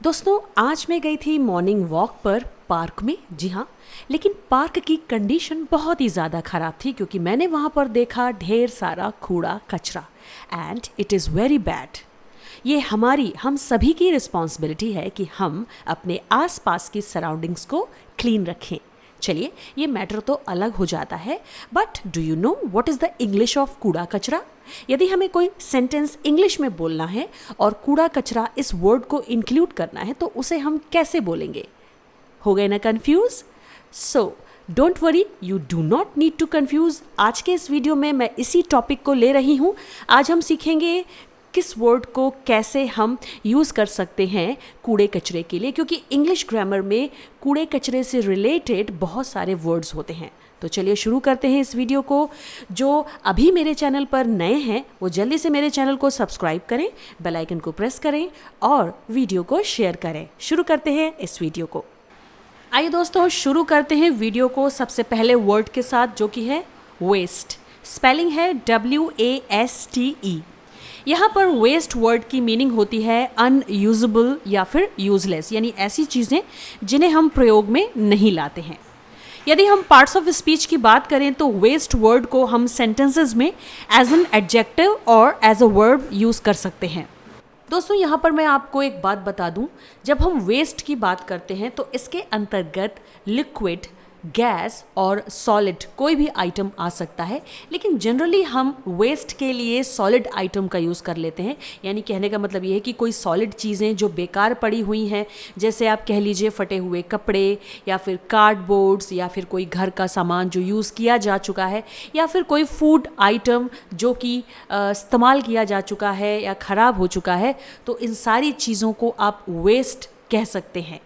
दोस्तों आज मैं गई थी मॉर्निंग वॉक पर पार्क में। जी हाँ, लेकिन पार्क की कंडीशन बहुत ही ज़्यादा ख़राब थी क्योंकि मैंने वहाँ पर देखा ढेर सारा कूड़ा कचरा and it is very bad. ये हम सभी की रिस्पॉन्सिबिलिटी है कि हम अपने आसपास की सराउंडिंग्स को क्लीन रखें। चलिए, ये मैटर तो अलग हो जाता है, but do you know what is the English of कूड़ा कचरा? यदि हमें कोई सेंटेंस इंग्लिश में बोलना है और कूड़ा कचरा इस वर्ड को इंक्लूड करना है तो उसे हम कैसे बोलेंगे? हो गए ना confuse? So don't worry, you do not need to confuse. आज के इस वीडियो में मैं इसी टॉपिक को ले रही हूँ। आज हम सीखेंगे किस वर्ड को कैसे हम यूज़ कर सकते हैं कूड़े कचरे के लिए, क्योंकि इंग्लिश ग्रामर में कूड़े कचरे से रिलेटेड बहुत सारे वर्ड्स होते हैं। तो चलिए शुरू करते हैं इस वीडियो को। जो अभी मेरे चैनल पर नए हैं वो जल्दी से मेरे चैनल को सब्सक्राइब करें, बेल आइकन को प्रेस करें और वीडियो को शेयर करें। शुरू करते हैं इस वीडियो को। आइए दोस्तों, शुरू करते हैं वीडियो को सबसे पहले वर्ड के साथ, जो कि है वेस्ट। स्पेलिंग है WASTE। यहाँ पर वेस्ट वर्ड की मीनिंग होती है अनयूजेबल या फिर यूजलेस, यानी ऐसी चीज़ें जिन्हें हम प्रयोग में नहीं लाते हैं। यदि हम पार्ट्स ऑफ स्पीच की बात करें तो वेस्ट वर्ड को हम सेंटेंसेस में एज एन एडजेक्टिव और एज अ वर्ब यूज़ कर सकते हैं। दोस्तों यहाँ पर मैं आपको एक बात बता दूं, जब हम वेस्ट की बात करते हैं तो इसके अंतर्गत लिक्विड, गैस और सॉलिड कोई भी आइटम आ सकता है, लेकिन जनरली हम वेस्ट के लिए सॉलिड आइटम का यूज़ कर लेते हैं। यानी कहने का मतलब ये है कि कोई सॉलिड चीज़ें जो बेकार पड़ी हुई हैं, जैसे आप कह लीजिए फटे हुए कपड़े या फिर कार्डबोर्ड्स या फिर कोई घर का सामान जो यूज़ किया जा चुका है, या फिर कोई फूड आइटम जो कि इस्तेमाल किया जा चुका है या ख़राब हो चुका है, तो इन सारी चीज़ों को आप वेस्ट कह सकते हैं।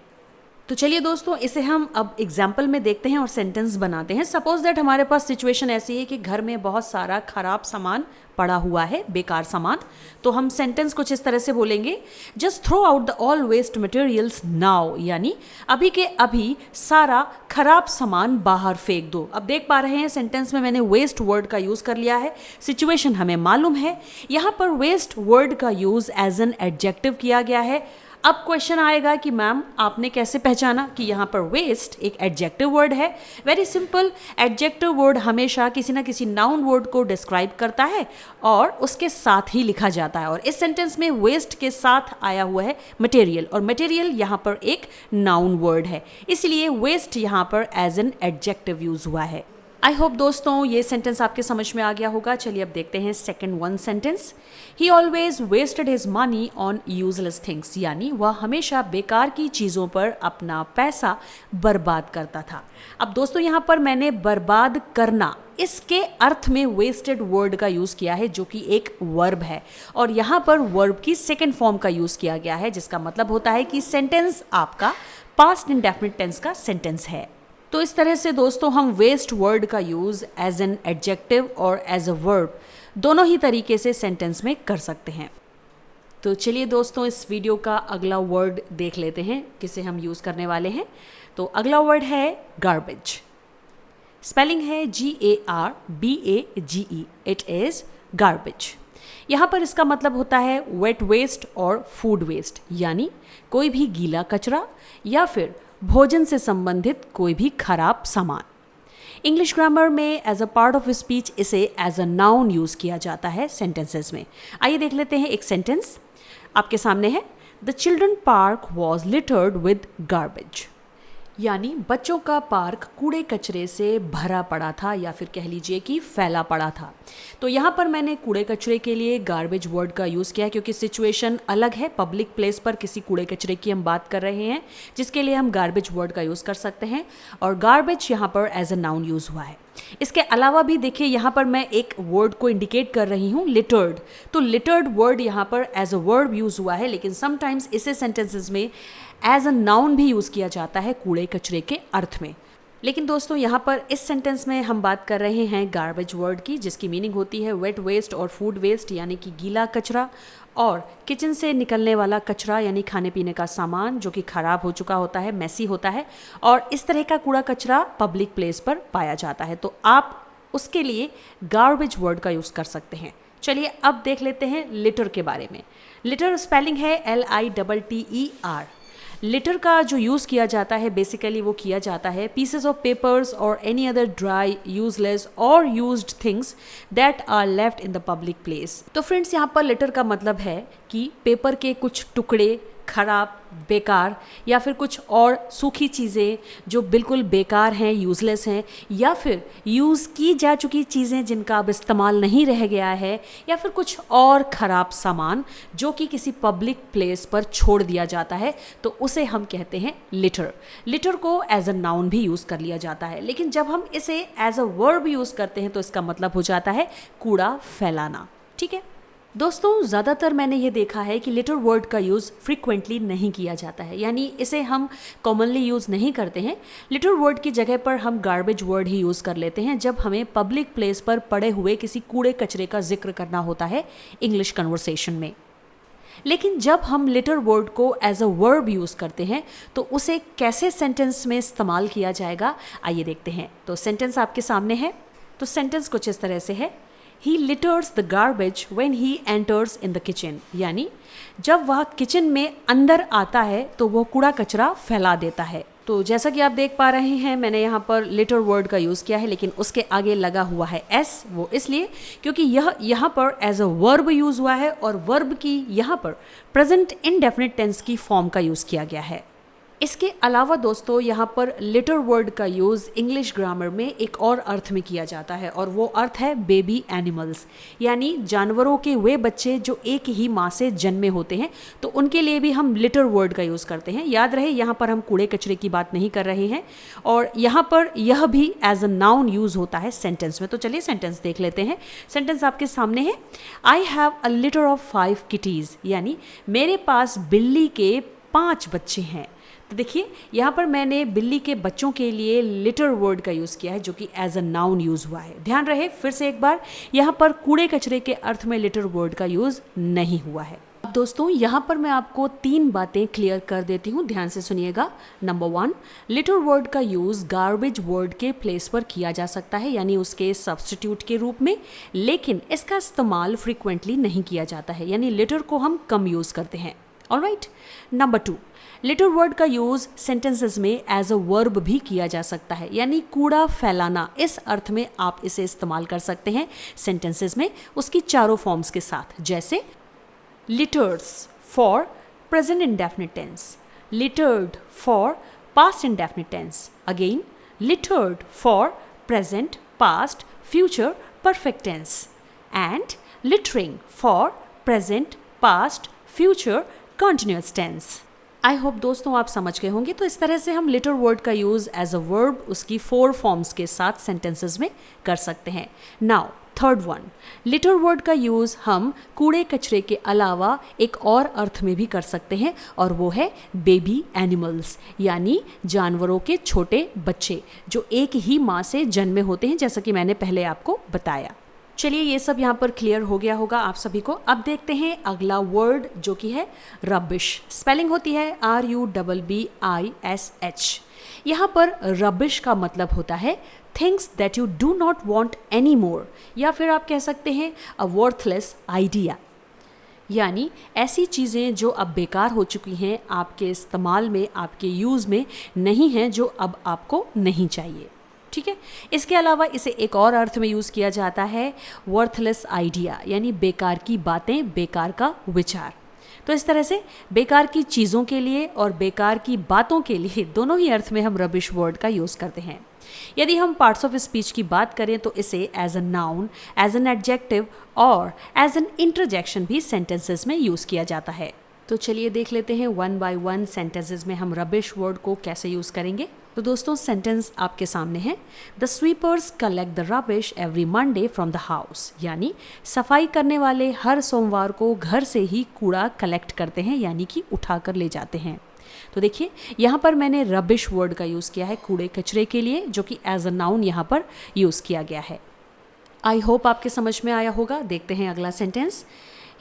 तो चलिए दोस्तों, इसे हम अब एग्जाम्पल में देखते हैं और सेंटेंस बनाते हैं। सपोज दैट हमारे पास सिचुएशन ऐसी है कि घर में बहुत सारा खराब सामान पड़ा हुआ है, बेकार सामान। तो हम सेंटेंस कुछ इस तरह से बोलेंगे, just throw out the all waste materials now, यानी अभी के अभी सारा खराब सामान बाहर फेंक दो। अब देख पा रहे हैं सेंटेंस में मैंने वेस्ट वर्ड का यूज़ कर लिया है। सिचुएशन हमें मालूम है, यहाँ पर वेस्ट वर्ड का यूज़ एज एन एडजेक्टिव किया गया है। अब क्वेश्चन आएगा कि मैम आपने कैसे पहचाना कि यहाँ पर वेस्ट एक एडजेक्टिव वर्ड है? वेरी सिंपल, एडजेक्टिव वर्ड हमेशा किसी ना किसी नाउन वर्ड को डिस्क्राइब करता है और उसके साथ ही लिखा जाता है, और इस सेंटेंस में वेस्ट के साथ आया हुआ है मटेरियल, और मटेरियल यहाँ पर एक नाउन वर्ड है, इसलिए वेस्ट यहाँ पर एज एन एडजेक्टिव यूज हुआ है। आई होप दोस्तों ये सेंटेंस आपके समझ में आ गया होगा। चलिए अब देखते हैं second one sentence. He always wasted his money on useless things, यानी वह हमेशा बेकार की चीज़ों पर अपना पैसा बर्बाद करता था। अब दोस्तों यहाँ पर मैंने बर्बाद करना इसके अर्थ में वेस्टेड वर्ड का यूज़ किया है, जो कि एक वर्ब है, और यहाँ पर वर्ब की सेकेंड फॉर्म का यूज़ किया गया है, जिसका मतलब होता है कि सेंटेंस आपका पास्ट इंडेफिनिट टेंस का सेंटेंस है। तो इस तरह से दोस्तों हम वेस्ट वर्ड का यूज़ एज एन एडजेक्टिव और एज अ वर्ब दोनों ही तरीके से सेंटेंस में कर सकते हैं। तो चलिए दोस्तों, इस वीडियो का अगला वर्ड देख लेते हैं किसे हम यूज़ करने वाले हैं। तो अगला वर्ड है गार्बेज। स्पेलिंग है GARBAGE। It is garbage. यहाँ पर इसका मतलब होता है वेट वेस्ट और फूड वेस्ट, यानी कोई भी गीला कचरा या फिर भोजन से संबंधित कोई भी खराब सामान। इंग्लिश ग्रामर में as a part of speech इसे एज अ नाउन यूज़ किया जाता है सेंटेंसेस में। आइए देख लेते हैं एक सेंटेंस आपके सामने है। The children park was littered with garbage, यानी बच्चों का पार्क कूड़े कचरे से भरा पड़ा था या फिर कह लीजिए कि फैला पड़ा था। तो यहाँ पर मैंने कूड़े कचरे के लिए गार्बेज वर्ड का यूज़ किया क्योंकि सिचुएशन अलग है। पब्लिक प्लेस पर किसी कूड़े कचरे की हम बात कर रहे हैं, जिसके लिए हम गार्बेज वर्ड का यूज़ कर सकते हैं, और गार्बेज यहाँ पर एज अ नाउन यूज़ हुआ है। इसके अलावा भी देखिए, यहाँ पर मैं एक वर्ड को इंडिकेट कर रही हूँ, लिटर्ड। तो लिटर्ड वर्ड यहाँ पर एज अ वर्ब यूज़ हुआ है, लेकिन समटाइम्स इसे सेंटेंसेस में एज अ नाउन भी यूज़ किया जाता है कूड़े कचरे के अर्थ में। लेकिन दोस्तों यहाँ पर इस सेंटेंस में हम बात कर रहे हैं गार्बेज वर्ड की, जिसकी मीनिंग होती है वेट वेस्ट और फूड वेस्ट, यानी कि गीला कचरा और किचन से निकलने वाला कचरा, यानी खाने पीने का सामान जो कि ख़राब हो चुका होता है, मैसी होता है, और इस तरह का कूड़ा कचरा पब्लिक प्लेस पर पाया जाता है। तो आप उसके लिए गार्बेज वर्ड का यूज़ कर सकते हैं। चलिए अब देख लेते हैं लिटर के बारे में। लिटर स्पेलिंग है LITTER। लिटर का जो यूज़ किया जाता है बेसिकली वो किया जाता है पीसेस ऑफ पेपर्स और एनी अदर ड्राई यूजलेस और used things that are left in the public place. तो फ्रेंड्स यहाँ पर लिटर का मतलब है कि पेपर के कुछ टुकड़े खराब, बेकार या फिर कुछ और सूखी चीज़ें जो बिल्कुल बेकार हैं, यूज़लेस हैं, या फिर यूज़ की जा चुकी चीज़ें जिनका अब इस्तेमाल नहीं रह गया है, या फिर कुछ और ख़राब सामान जो कि किसी पब्लिक प्लेस पर छोड़ दिया जाता है, तो उसे हम कहते हैं लिटर। लिटर को एज अ नाउन भी यूज़ कर लिया जाता है, लेकिन जब हम इसे एज अ वर्ब यूज़ करते हैं तो इसका मतलब हो जाता है कूड़ा फैलाना। ठीक है दोस्तों, ज़्यादातर मैंने ये देखा है कि लिटर वर्ड का यूज़ फ्रीक्वेंटली नहीं किया जाता है, यानी इसे हम कॉमनली यूज़ नहीं करते हैं। लिटर वर्ड की जगह पर हम गार्बेज वर्ड ही यूज़ कर लेते हैं जब हमें पब्लिक प्लेस पर पड़े हुए किसी कूड़े कचरे का जिक्र करना होता है इंग्लिश कन्वर्सेशन में। लेकिन जब हम लिटर वर्ड को एज अ वर्ब यूज़ करते हैं तो उसे कैसे सेंटेंस में इस्तेमाल किया जाएगा, आइए देखते हैं। तो सेंटेंस आपके सामने है। तो सेंटेंस कुछ इस तरह से है, He litters the garbage when he enters in the kitchen, यानी जब वह किचन में अंदर आता है तो वो कूड़ा कचरा फैला देता है। तो जैसा कि आप देख पा रहे हैं मैंने यहाँ पर लिटर वर्ड का यूज़ किया है, लेकिन उसके आगे लगा हुआ है एस, वो इसलिए क्योंकि यह यहाँ पर एज अ वर्ब यूज़ हुआ है और वर्ब की यहाँ पर प्रेजेंट इंडेफिनिट टेंस की फॉर्म का यूज़ किया गया है। इसके अलावा दोस्तों यहाँ पर लिटर वर्ड का यूज़ इंग्लिश ग्रामर में एक और अर्थ में किया जाता है और वो अर्थ है बेबी एनिमल्स, यानी जानवरों के वे बच्चे जो एक ही माँ से जन्मे होते हैं, तो उनके लिए भी हम लिटर वर्ड का यूज़ करते हैं। याद रहे यहाँ पर हम कूड़े कचरे की बात नहीं कर रहे हैं और यहाँ पर यह भी एज अ नाउन यूज़ होता है सेंटेंस में। तो चलिए सेंटेंस देख लेते हैं। सेंटेंस आपके सामने है, I have a litre of 5 kitties, यानी मेरे पास बिल्ली के 5 बच्चे हैं। तो देखिए यहाँ पर मैंने बिल्ली के बच्चों के लिए लिटर वर्ड का यूज़ किया है जो कि एज अ नाउन यूज़ हुआ है। ध्यान रहे फिर से एक बार, यहाँ पर कूड़े कचरे के अर्थ में लिटर वर्ड का यूज़ नहीं हुआ है। अब दोस्तों यहाँ पर मैं आपको 3 बातें क्लियर कर देती हूँ, ध्यान से सुनिएगा। नंबर 1, लिटर वर्ड का यूज़ गार्बेज वर्ड के प्लेस पर किया जा सकता है, यानी उसके सब्स्टिट्यूट के रूप में, लेकिन इसका इस्तेमाल फ्रिक्वेंटली नहीं किया जाता है, यानी लिटर को हम कम यूज़ करते हैं। ऑलराइट। नंबर 2, लिटर वर्ड का यूज़ सेंटेंसेस में एज अ वर्ब भी किया जा सकता है, यानी कूड़ा फैलाना, इस अर्थ में आप इसे इस्तेमाल कर सकते हैं सेंटेंसेस में उसकी चारों फॉर्म्स के साथ, जैसे litters for present indefinite tense, littered for past indefinite tense, again littered for present, past, future perfect tense, and littering for present, past, future continuous tense. I hope दोस्तों आप समझ गए होंगे। तो इस तरह से हम लिटर वर्ड का यूज़ एज अ वर्ब उसकी 4 फॉर्म्स के साथ सेंटेंसेस में कर सकते हैं। Now third one, litre word का यूज़ हम कूड़े कचरे के अलावा एक और अर्थ में भी कर सकते हैं और वो है बेबी एनिमल्स, यानी जानवरों के छोटे बच्चे जो एक ही माँ से जन्मे होते हैं, जैसा कि मैंने पहले आपको बताया। चलिए ये सब यहाँ पर क्लियर हो गया होगा आप सभी को। अब देखते हैं अगला वर्ड जो कि है रबिश। स्पेलिंग होती है RUBBISH। यहाँ पर रबिश का मतलब होता है things that you do not want any more, या फिर आप कह सकते हैं अ वर्थलेस आइडिया, यानी ऐसी चीज़ें जो अब बेकार हो चुकी हैं, आपके इस्तेमाल में, आपके यूज़ में नहीं हैं, जो अब आपको नहीं चाहिए। ठीक है। इसके अलावा इसे एक और अर्थ में यूज़ किया जाता है वर्थलेस आइडिया, यानी बेकार की बातें, बेकार का विचार। तो इस तरह से बेकार की चीज़ों के लिए और बेकार की बातों के लिए दोनों ही अर्थ में हम रबिश वर्ड का यूज़ करते हैं। यदि हम पार्ट्स ऑफ स्पीच की बात करें तो इसे as a noun, as an adjective और एज एन इंटरजेक्शन भी सेंटेंसेस में यूज़ किया जाता है। तो चलिए देख लेते हैं 1 बाय 1 सेंटेंसेस में हम रबिश वर्ड को कैसे यूज़ करेंगे। तो दोस्तों सेंटेंस आपके सामने है, the sweepers collect the rubbish every Monday from the house, यानी सफाई करने वाले हर सोमवार को घर से ही कूड़ा कलेक्ट करते हैं, यानी कि उठा कर ले जाते हैं। तो देखिए यहाँ पर मैंने रबिश वर्ड का यूज़ किया है कूड़े कचरे के लिए, जो कि एज अ नाउन यहाँ पर यूज़ किया गया है। आई होप आपके समझ में आया होगा। देखते हैं अगला sentence,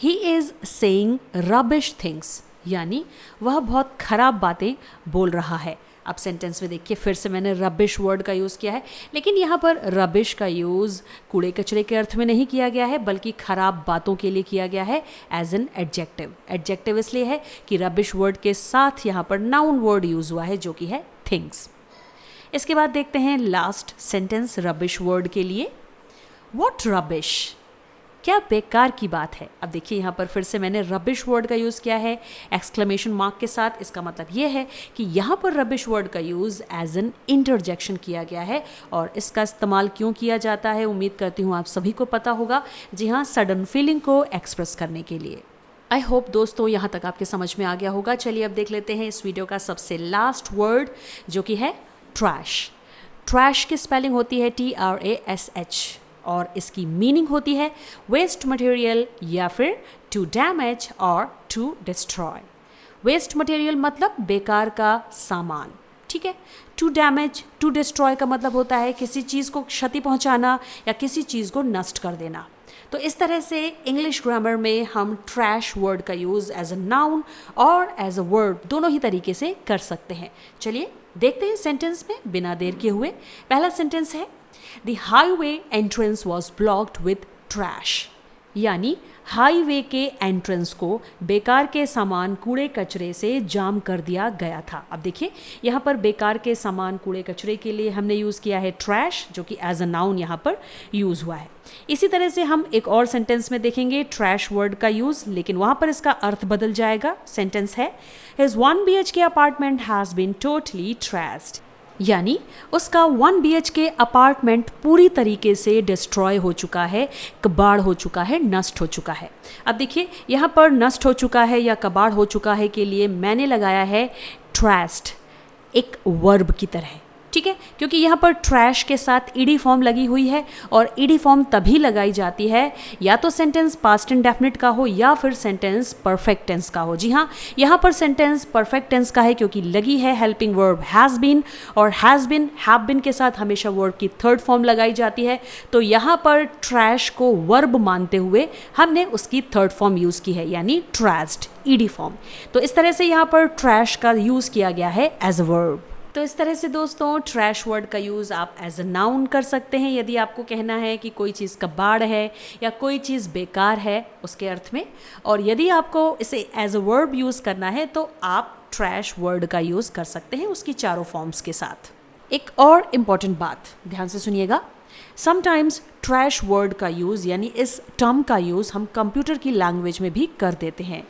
he is saying rubbish things, यानी वह बहुत खराब बातें बोल रहा है। अब सेंटेंस में देखिए फिर से मैंने रबिश वर्ड का यूज़ किया है, लेकिन यहाँ पर रबिश का यूज़ कूड़े कचरे के अर्थ में नहीं किया गया है, बल्कि खराब बातों के लिए किया गया है एज एन एडजेक्टिव। एडजेक्टिव इसलिए है कि रबिश वर्ड के साथ यहाँ पर नाउन वर्ड यूज़ हुआ है जो कि है थिंग्स। इसके बाद देखते हैं लास्ट सेंटेंस रबिश वर्ड के लिए। व्हाट रबिश, क्या बेकार की बात है। अब देखिए यहाँ पर फिर से मैंने रबिश वर्ड का यूज़ किया है एक्सक्लेमेशन मार्क के साथ। इसका मतलब ये है कि यहाँ पर रबिश वर्ड का यूज़ एज एन इंटरजेक्शन किया गया है। और इसका इस्तेमाल क्यों किया जाता है, उम्मीद करती हूँ आप सभी को पता होगा। जी हाँ, सडन फीलिंग को एक्सप्रेस करने के लिए। आई होप दोस्तों यहाँ तक आपके समझ में आ गया होगा। चलिए अब देख लेते हैं इस वीडियो का सबसे लास्ट वर्ड जो कि है ट्रैश। ट्रैश की स्पेलिंग होती है TRASH और इसकी मीनिंग होती है वेस्ट मटेरियल या फिर टू डैमेज और टू डिस्ट्रॉय। वेस्ट मटेरियल मतलब बेकार का सामान, ठीक है। टू डैमेज, टू डिस्ट्रॉय का मतलब होता है किसी चीज़ को क्षति पहुंचाना या किसी चीज़ को नष्ट कर देना। तो इस तरह से इंग्लिश ग्रामर में हम ट्रैश वर्ड का यूज़ एज अ नाउन और एज अ वर्ड दोनों ही तरीके से कर सकते हैं। चलिए देखते हैं सेंटेंस में बिना देर किए हुए। पहला सेंटेंस है The highway entrance was blocked with trash, यानी हाईवे के एंट्रेंस को बेकार के सामान कूड़े कचरे से जाम कर दिया गया था। अब देखिए यहाँ पर बेकार के सामान कूड़े कचरे के लिए हमने यूज़ किया है ट्रैश, जो कि एज अ नाउन यहाँ पर यूज़ हुआ है। इसी तरह से हम एक और सेंटेंस में देखेंगे ट्रैश वर्ड का यूज़, लेकिन वहाँ पर इसका अर्थ बदल जाएगा। सेंटेंस है His 1 BHK apartment has been totally trashed, यानी उसका 1 BHK अपार्टमेंट पूरी तरीके से डिस्ट्रॉय हो चुका है, कबाड़ हो चुका है, नष्ट हो चुका है। अब देखिए यहाँ पर नष्ट हो चुका है या कबाड़ हो चुका है के लिए मैंने लगाया है ट्रैश्ड, एक वर्ब की तरह, ठीक है, क्योंकि यहाँ पर ट्रैश के साथ ईडी फॉर्म लगी हुई है और ईडी फॉर्म तभी लगाई जाती है या तो सेंटेंस पास्ट इंडेफिनिट का हो या फिर सेंटेंस परफेक्ट टेंस का हो। जी हाँ, यहाँ पर सेंटेंस परफेक्ट टेंस का है क्योंकि लगी है हेल्पिंग वर्ब हैज़ बीन, और हैज़ बीन हैव बीन के साथ हमेशा वर्ब की थर्ड फॉर्म लगाई जाती है। तो यहाँ पर ट्रैश को वर्ब मानते हुए हमने उसकी थर्ड फॉर्म यूज़ की है, यानी ट्रैश्ड, ईडी फॉर्म। तो इस तरह से यहाँ पर ट्रैश का यूज़ किया गया है एज अ वर्ब। तो इस तरह से दोस्तों ट्रैश वर्ड का यूज़ आप एज अ नाउन कर सकते हैं यदि आपको कहना है कि कोई चीज़ कबाड़ है या कोई चीज़ बेकार है उसके अर्थ में, और यदि आपको इसे एज अ वर्ब यूज़ करना है तो आप ट्रैश वर्ड का यूज़ कर सकते हैं उसकी चारों फॉर्म्स के साथ। एक और इम्पॉर्टेंट बात ध्यान से सुनिएगा, समटाइम्स ट्रैश वर्ड का यूज़ यानी इस टर्म का यूज़ हम कंप्यूटर की लैंग्वेज में भी कर देते हैं।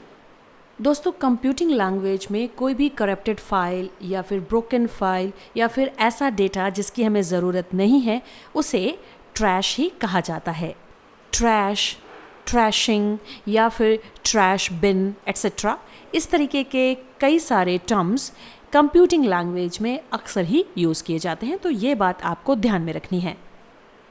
दोस्तों कंप्यूटिंग लैंग्वेज में कोई भी करप्टेड फाइल या फिर ब्रोकन फाइल या फिर ऐसा डेटा जिसकी हमें ज़रूरत नहीं है उसे ट्रैश ही कहा जाता है। ट्रैश, ट्रैशिंग या फिर ट्रैश बिन एट्सेट्रा, इस तरीके के कई सारे टर्म्स कंप्यूटिंग लैंग्वेज में अक्सर ही यूज़ किए जाते हैं, तो ये बात आपको ध्यान में रखनी है।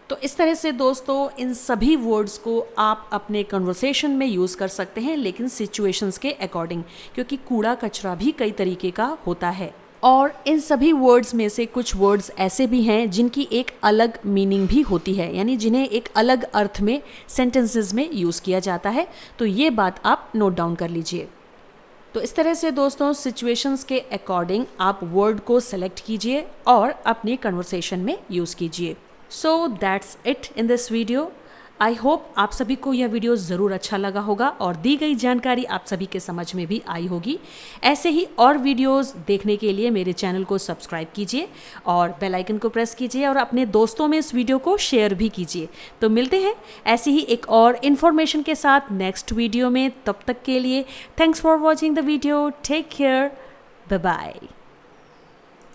तो इस तरह से दोस्तों इन सभी वर्ड्स को आप अपने कन्वर्सेशन में यूज़ कर सकते हैं, लेकिन सिचुएशंस के अकॉर्डिंग, क्योंकि कूड़ा कचरा भी कई तरीके का होता है। और इन सभी वर्ड्स में से कुछ वर्ड्स ऐसे भी हैं जिनकी एक अलग मीनिंग भी होती है, यानी जिन्हें एक अलग अर्थ में सेंटेंसेस में यूज़ किया जाता है। तो ये बात आप नोट डाउन कर लीजिए। तो इस तरह से दोस्तों सिचुएशंस के अकॉर्डिंग आप वर्ड को सेलेक्ट कीजिए और अपनी कन्वर्सेशन में यूज़ कीजिए। So that's it in this video. I hope आप सभी को यह वीडियो ज़रूर अच्छा लगा होगा और दी गई जानकारी आप सभी के समझ में भी आई होगी। ऐसे ही और वीडियोस देखने के लिए मेरे चैनल को सब्सक्राइब कीजिए और बेल आइकन को प्रेस कीजिए और अपने दोस्तों में इस वीडियो को शेयर भी कीजिए। तो मिलते हैं ऐसे ही एक और इन्फॉर्मेशन के साथ नेक्स्ट वीडियो में। तब तक के लिए thanks for watching the video. Take care, bye bye.